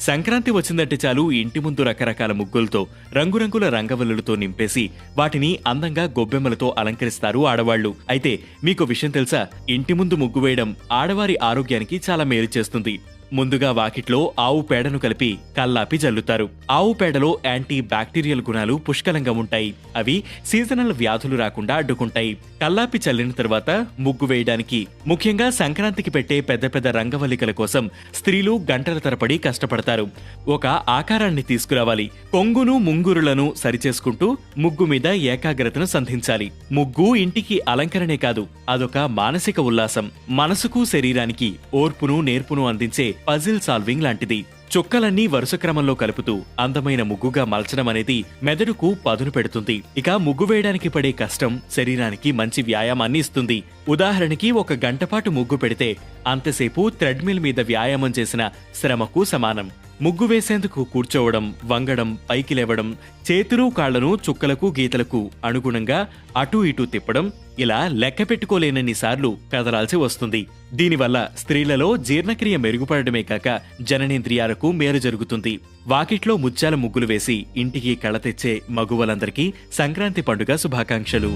సంక్రాంతి వచ్చిందంటే చాలు ఇంటి ముందు రకరకాల ముగ్గులతో రంగురంగుల రంగవల్లులతో నింపేసి వాటిని అందంగా గొబ్బెమ్మలతో అలంకరిస్తారు ఆడవాళ్లు. అయితే మీకు విషయం తెలుసా, ఇంటి ముందు ముగ్గు వేయడం ఆడవారి ఆరోగ్యానికి చాలా మేలు చేస్తుంది. ముందుగా వాకిట్లో ఆవు పేడను కలిపి కల్లాపి జల్లుతారు. ఆవు పేడలో యాంటీ బ్యాక్టీరియల్ గుణాలు పుష్కలంగా ఉంటాయి. అవి సీజనల్ వ్యాధులు రాకుండా అడ్డుకుంటాయి. కల్లాపి చల్లిన తర్వాత ముగ్గు వేయడానికి, ముఖ్యంగా సంక్రాంతికి పెట్టే పెద్ద పెద్ద రంగవల్లికల కోసం స్త్రీలు గంటల తరబడి కష్టపడతారు. ఒక ఆకారాన్ని తీసుకురావాలి. కొంగును ముంగురులను సరిచేసుకుంటూ ముగ్గు మీద ఏకాగ్రతను సంధించాలి. ముగ్గు ఇంటికి అలంకరణే కాదు, అదొక మానసిక ఉల్లాసం. మనసుకు శరీరానికి ఓర్పును నేర్పును అందించే పజిల్ సాల్వింగ్ లాంటిది. చుక్కలన్నీ వరుస క్రమంలో కలుపుతూ అందమైన ముగ్గుగా మలచడం అనేది మెదడుకు పదును పెడుతుంది. ఇక ముగ్గు వేయడానికి పడే కష్టం శరీరానికి మంచి వ్యాయామాన్ని ఇస్తుంది. ఉదాహరణకి 1 గంటపాటు ముగ్గు పెడితే అంతసేపు థ్రెడ్మిల్ మీద వ్యాయామం చేసిన శ్రమకు సమానం. ముగ్గు వేసేందుకు కూర్చోవడం, వంగడం, పైకి లేవడం, చేతులు కాళ్లను చుక్కలకు గీతలకు అనుగుణంగా అటూ ఇటూ తిప్పడం, ఇలా లెక్క పెట్టుకోలేనన్ని సార్లు కదలాల్సి వస్తుంది. దీనివల్ల స్త్రీలలో జీర్ణక్రియ మెరుగుపడమే కాక జననేంద్రియాలకు మేలు జరుగుతుంది. వాకిట్లో ముత్యాల ముగ్గులు వేసి ఇంటికి కళ తెచ్చే మగువలందరికీ సంక్రాంతి పండుగ శుభాకాంక్షలు.